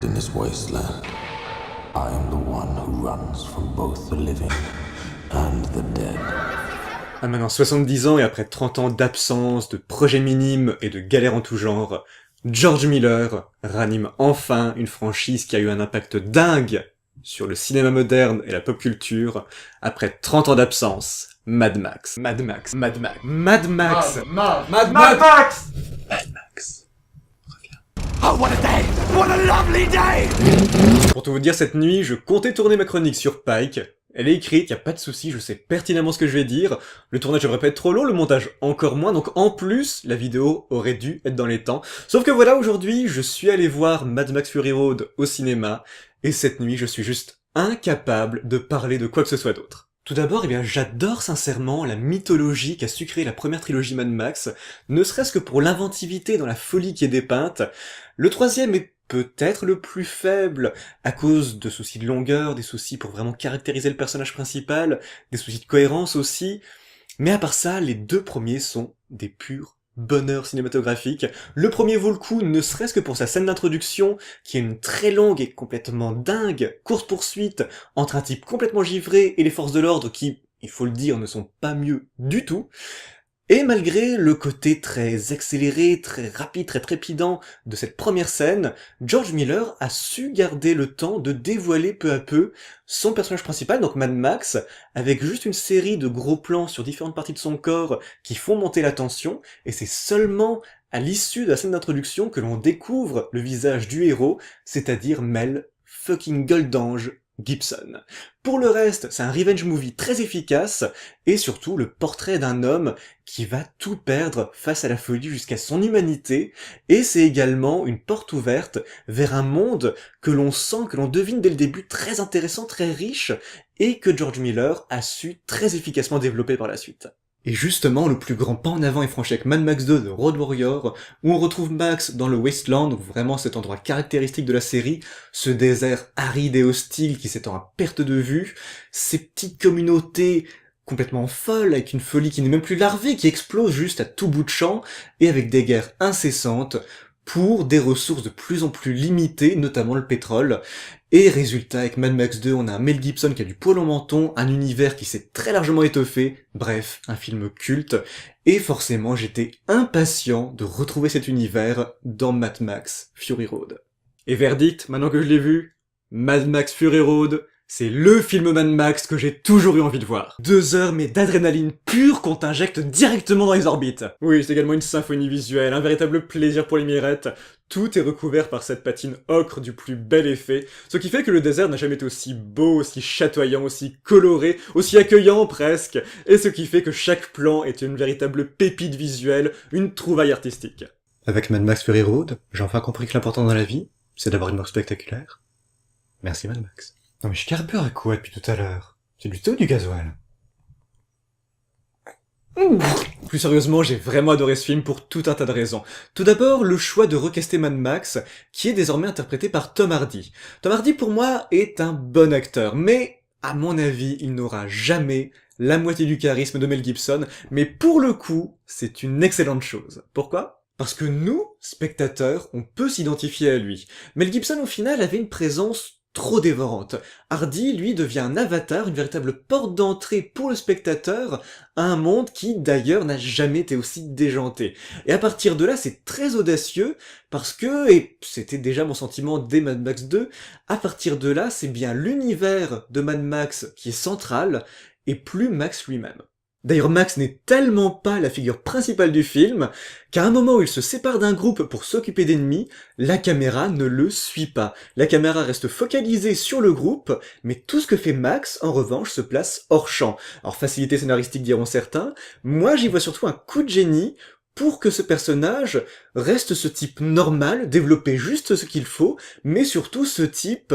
In this wasteland, I am the one who runs from both the living and the dead. À maintenant 70 ans et après 30 ans d'absence, de projets minimes et de galères en tout genre, George Miller ranime enfin une franchise qui a eu un impact dingue sur le cinéma moderne et la pop culture après 30 ans d'absence. Mad Max. Mad Max. Mad Max. Mad Max. Mad Max. Mad Max. Oh, what a day! What a lovely day! Pour tout vous dire, cette nuit, je comptais tourner ma chronique sur Pike. Elle est écrite, y a pas de souci, je sais pertinemment ce que je vais dire. Le tournage devrait pas être trop long, le montage encore moins, donc en plus, la vidéo aurait dû être dans les temps. Sauf que voilà, aujourd'hui, je suis allé voir Mad Max Fury Road au cinéma, et cette nuit, je suis juste incapable de parler de quoi que ce soit d'autre. Tout d'abord, j'adore sincèrement la mythologie qu'a su créer la première trilogie Mad Max, ne serait-ce que pour l'inventivité dans la folie qui est dépeinte. Le troisième est peut-être le plus faible, à cause de soucis de longueur, des soucis pour vraiment caractériser le personnage principal, des soucis de cohérence aussi, mais à part ça, les deux premiers sont des purs bonheurs cinématographiques. Le premier vaut le coup, ne serait-ce que pour sa scène d'introduction, qui est une très longue et complètement dingue course-poursuite entre un type complètement givré et les forces de l'ordre qui, il faut le dire, ne sont pas mieux du tout. Et malgré le côté très accéléré, très rapide, très trépidant de cette première scène, George Miller a su garder le temps de dévoiler peu à peu son personnage principal, donc Mad Max, avec juste une série de gros plans sur différentes parties de son corps qui font monter la tension, et c'est seulement à l'issue de la scène d'introduction que l'on découvre le visage du héros, c'est-à-dire Mel fucking Goldange Gibson. Pour le reste, c'est un revenge movie très efficace, et surtout le portrait d'un homme qui va tout perdre face à la folie jusqu'à son humanité, et c'est également une porte ouverte vers un monde que l'on sent, que l'on devine dès le début très intéressant, très riche, et que George Miller a su très efficacement développer par la suite. Et justement, le plus grand pas en avant est franchi avec Mad Max 2 de Road Warrior, où on retrouve Max dans le Wasteland, où vraiment cet endroit caractéristique de la série, ce désert aride et hostile qui s'étend à perte de vue, ces petites communautés complètement folles, avec une folie qui n'est même plus larvée, qui explose juste à tout bout de champ, et avec des guerres incessantes, pour des ressources de plus en plus limitées, notamment le pétrole. Et résultat, avec Mad Max 2, on a un Mel Gibson qui a du poil au menton, un univers qui s'est très largement étoffé, bref, un film culte, et forcément j'étais impatient de retrouver cet univers dans Mad Max Fury Road. Et verdict, maintenant que je l'ai vu, Mad Max Fury Road, c'est le film Mad Max que j'ai toujours eu envie de voir. 2 heures mais d'adrénaline pure qu'on t'injecte directement dans les orbites. Oui, c'est également une symphonie visuelle, un véritable plaisir pour les mirettes. Tout est recouvert par cette patine ocre du plus bel effet, ce qui fait que le désert n'a jamais été aussi beau, aussi chatoyant, aussi coloré, aussi accueillant presque, et ce qui fait que chaque plan est une véritable pépite visuelle, une trouvaille artistique. Avec Mad Max Fury Road, j'ai enfin compris que l'important dans la vie, c'est d'avoir une mort spectaculaire. Merci Mad Max. Non mais je carbure à quoi depuis tout à l'heure? C'est du thé ou du gasoil? Plus sérieusement, j'ai vraiment adoré ce film pour tout un tas de raisons. Tout d'abord, le choix de recaster Mad Max, qui est désormais interprété par Tom Hardy. Tom Hardy, pour moi, est un bon acteur, mais, à mon avis, il n'aura jamais la moitié du charisme de Mel Gibson, mais pour le coup, c'est une excellente chose. Pourquoi ? Parce que nous, spectateurs, on peut s'identifier à lui. Mel Gibson, au final, avait une présence trop dévorante. Hardy, lui, devient un avatar, une véritable porte d'entrée pour le spectateur à un monde qui, d'ailleurs, n'a jamais été aussi déjanté. Et à partir de là, c'est très audacieux, parce que, et c'était déjà mon sentiment dès Mad Max 2, à partir de là, c'est bien l'univers de Mad Max qui est central, et plus Max lui-même. D'ailleurs, Max n'est tellement pas la figure principale du film, qu'à un moment où il se sépare d'un groupe pour s'occuper d'ennemis, la caméra ne le suit pas. La caméra reste focalisée sur le groupe, mais tout ce que fait Max, en revanche, se place hors champ. Alors, facilité scénaristique diront certains, moi j'y vois surtout un coup de génie pour que ce personnage reste ce type normal, développer juste ce qu'il faut, mais surtout ce type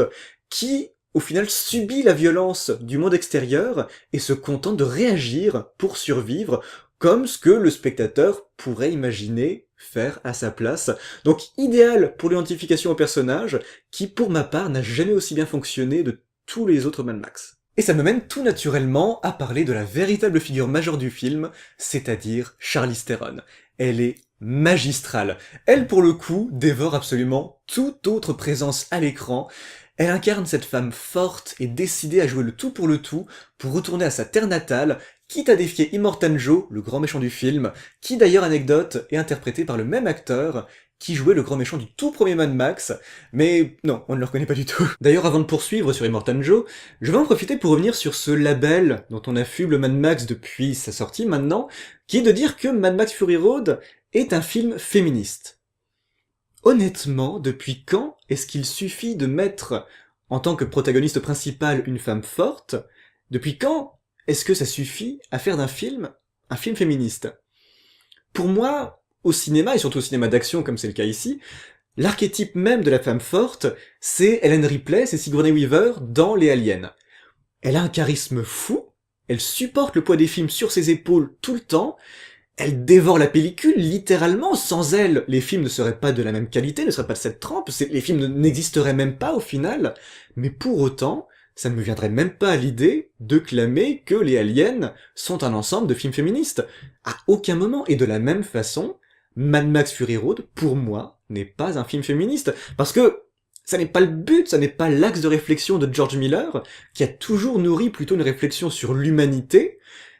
qui au final subit la violence du monde extérieur et se contente de réagir pour survivre, comme ce que le spectateur pourrait imaginer faire à sa place. Donc idéal pour l'identification au personnage, qui pour ma part n'a jamais aussi bien fonctionné de tous les autres Mad Max. Et ça me mène tout naturellement à parler de la véritable figure majeure du film, c'est-à-dire Charlize Theron. Elle est magistrale. Elle, pour le coup, dévore absolument toute autre présence à l'écran. Elle incarne cette femme forte et décidée à jouer le tout pour retourner à sa terre natale, quitte à défier Immortan Joe, le grand méchant du film, qui d'ailleurs, anecdote, est interprété par le même acteur qui jouait le grand méchant du tout premier Mad Max, mais non, on ne le reconnaît pas du tout. D'ailleurs, avant de poursuivre sur Immortan Joe, je vais en profiter pour revenir sur ce label dont on affuble Mad Max depuis sa sortie maintenant, qui est de dire que Mad Max Fury Road est un film féministe. Honnêtement, depuis quand est-ce qu'il suffit de mettre en tant que protagoniste principale une femme forte? Depuis quand est-ce que ça suffit à faire d'un film un film féministe? Pour moi, au cinéma, et surtout au cinéma d'action comme c'est le cas ici, l'archétype même de la femme forte, c'est Ellen Ripley, c'est Sigourney Weaver dans Les Aliens. Elle a un charisme fou, elle supporte le poids des films sur ses épaules tout le temps, elle dévore la pellicule, littéralement. Sans elle, les films ne seraient pas de la même qualité, ne seraient pas de cette trempe, les films n'existeraient même pas au final. Mais pour autant, ça ne me viendrait même pas à l'idée de clamer que Les Aliens sont un ensemble de films féministes. À aucun moment. Et de la même façon, Mad Max Fury Road, pour moi, n'est pas un film féministe. Parce que ça n'est pas le but, ça n'est pas l'axe de réflexion de George Miller, qui a toujours nourri plutôt une réflexion sur l'humanité,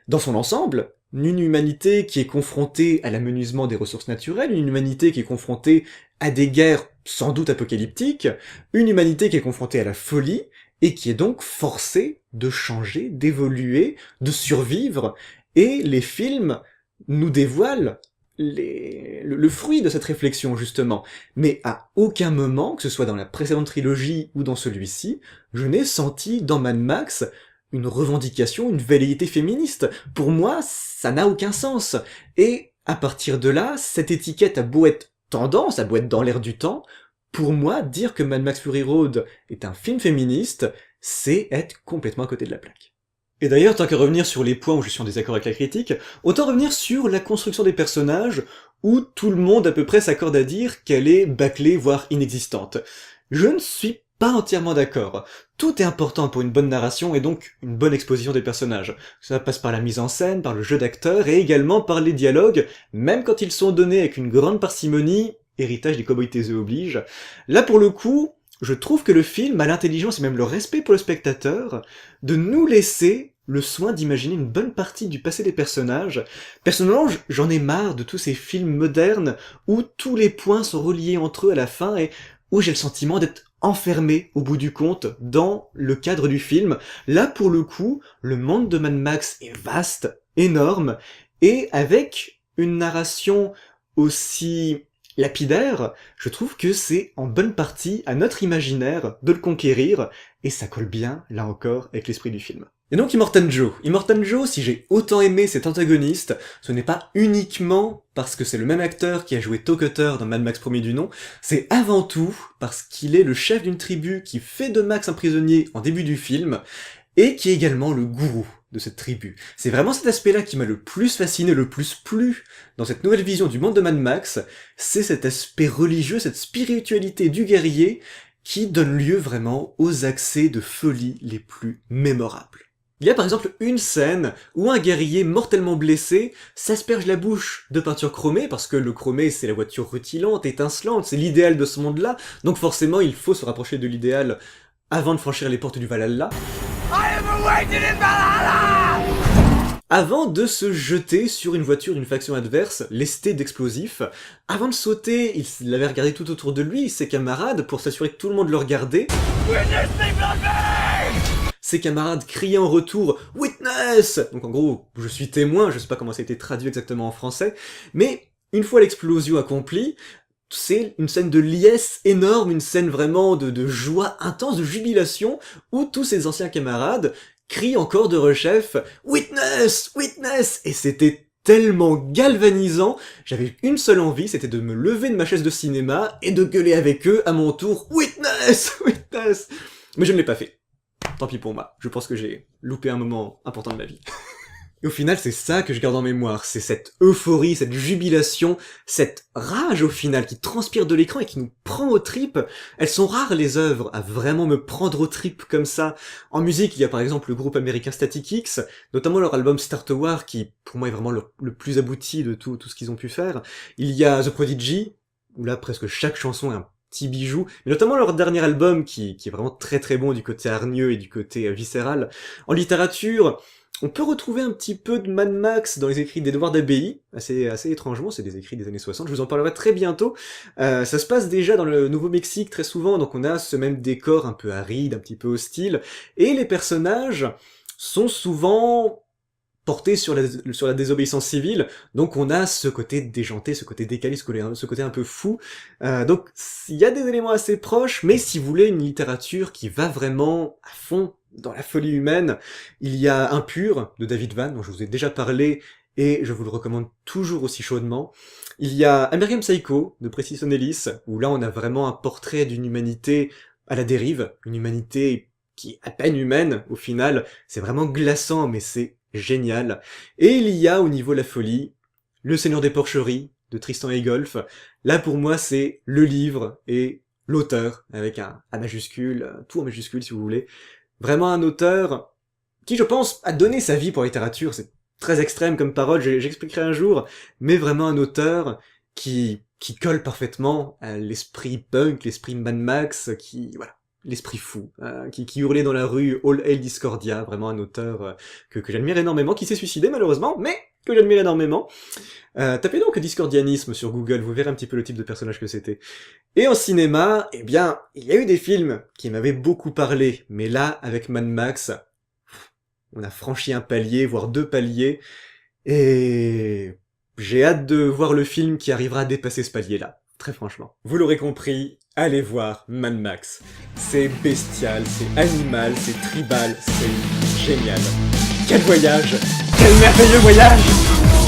dans son ensemble, une humanité qui est confrontée à l'amenuisement des ressources naturelles, une humanité qui est confrontée à des guerres sans doute apocalyptiques, une humanité qui est confrontée à la folie, et qui est donc forcée de changer, d'évoluer, de survivre, et les films nous dévoilent le fruit de cette réflexion, justement. Mais à aucun moment, que ce soit dans la précédente trilogie ou dans celui-ci, je n'ai senti dans Mad Max une revendication, une velléité féministe. Pour moi, ça n'a aucun sens. Et à partir de là, cette étiquette a beau être tendance, a beau être dans l'air du temps, pour moi, dire que Mad Max Fury Road est un film féministe, c'est être complètement à côté de la plaque. Et d'ailleurs, tant qu'à revenir sur les points où je suis en désaccord avec la critique, autant revenir sur la construction des personnages, où tout le monde à peu près s'accorde à dire qu'elle est bâclée, voire inexistante. Je ne suis pas entièrement d'accord. Tout est important pour une bonne narration et donc une bonne exposition des personnages. Ça passe par la mise en scène, par le jeu d'acteurs et également par les dialogues, même quand ils sont donnés avec une grande parcimonie, héritage des Cowboys taiseux oblige. Là pour le coup, je trouve que le film a l'intelligence et même le respect pour le spectateur de nous laisser le soin d'imaginer une bonne partie du passé des personnages. Personnellement, j'en ai marre de tous ces films modernes où tous les points sont reliés entre eux à la fin et où j'ai le sentiment d'être enfermé au bout du compte dans le cadre du film. Là pour le coup, le monde de Mad Max est vaste, énorme, et avec une narration aussi lapidaire, je trouve que c'est en bonne partie à notre imaginaire de le conquérir, et ça colle bien, là encore, avec l'esprit du film. Et donc Immortan Joe. Immortan Joe, si j'ai autant aimé cet antagoniste, ce n'est pas uniquement parce que c'est le même acteur qui a joué Toe Cutter dans Mad Max premier du nom, c'est avant tout parce qu'il est le chef d'une tribu qui fait de Max un prisonnier en début du film, et qui est également le gourou de cette tribu. C'est vraiment cet aspect-là qui m'a le plus fasciné, le plus plu dans cette nouvelle vision du monde de Mad Max, c'est cet aspect religieux, cette spiritualité du guerrier qui donne lieu vraiment aux accès de folie les plus mémorables. Il y a par exemple une scène où un guerrier mortellement blessé s'asperge la bouche de peinture chromée, parce que le chromé c'est la voiture rutilante, étincelante, c'est l'idéal de ce monde-là, donc forcément il faut se rapprocher de l'idéal avant de franchir les portes du Valhalla. Avant de se jeter sur une voiture d'une faction adverse, lestée d'explosifs, avant de sauter, il avait regardé tout autour de lui, ses camarades, pour s'assurer que tout le monde le regardait. Ses camarades criaient en retour « Witness !» Donc en gros, je suis témoin, je sais pas comment ça a été traduit exactement en français, mais une fois l'explosion accomplie, c'est une scène de liesse énorme, une scène vraiment de joie intense, de jubilation, où tous ses anciens camarades crient encore de rechef « Witness! Witness !» Et c'était tellement galvanisant, j'avais une seule envie, c'était de me lever de ma chaise de cinéma et de gueuler avec eux à mon tour « Witness! Witness !» Mais je ne l'ai pas fait. Tant pis pour moi, je pense que j'ai loupé un moment important de ma vie. Et au final, c'est ça que je garde en mémoire, c'est cette euphorie, cette jubilation, cette rage au final qui transpire de l'écran et qui nous prend aux tripes. Elles sont rares les œuvres à vraiment me prendre aux tripes comme ça. En musique, il y a par exemple le groupe américain Static X, notamment leur album Start a War qui pour moi est vraiment le plus abouti de tout ce qu'ils ont pu faire. Il y a The Prodigy, où là presque chaque chanson est un petit bijou, mais notamment leur dernier album qui est vraiment très très bon du côté hargneux et du côté viscéral. En littérature, on peut retrouver un petit peu de Mad Max dans les écrits d'Edward Abbey, assez étrangement, c'est des écrits des années 60, je vous en parlerai très bientôt. Ça se passe déjà dans le Nouveau-Mexique très souvent, donc on a ce même décor un peu aride, un petit peu hostile, et les personnages sont souvent portés sur la désobéissance civile, donc on a ce côté déjanté, ce côté décalé, ce côté un peu fou, donc il y a des éléments assez proches, mais si vous voulez une littérature qui va vraiment à fond dans la folie humaine, il y a Impur de David Vann, dont je vous ai déjà parlé, et je vous le recommande toujours aussi chaudement. Il y a American Psycho de Presti Ellis, où là on a vraiment un portrait d'une humanité à la dérive, une humanité qui est à peine humaine au final, c'est vraiment glaçant mais c'est génial. Et il y a au niveau de la folie, Le Seigneur des Porcheries de Tristan Egolf. Là pour moi c'est le livre et l'auteur, avec un A majuscule, tout en majuscule si vous voulez. Vraiment un auteur qui, je pense, a donné sa vie pour la littérature, c'est très extrême comme parole, j'expliquerai un jour, mais vraiment un auteur qui colle parfaitement à l'esprit punk, l'esprit Mad Max, voilà, l'esprit fou, qui hurlait dans la rue All Hail Discordia, vraiment un auteur que j'admire énormément, qui s'est suicidé malheureusement, mais que j'admire énormément. Tapez donc Discordianisme sur Google, vous verrez un petit peu le type de personnage que c'était. Et en cinéma, eh bien, il y a eu des films qui m'avaient beaucoup parlé, mais là, avec Mad Max, on a franchi un palier, voire 2 paliers, et j'ai hâte de voir le film qui arrivera à dépasser ce palier-là, très franchement. Vous l'aurez compris, allez voir Mad Max. C'est bestial, c'est animal, c'est tribal, c'est génial. Quel voyage! Quel merveilleux voyage!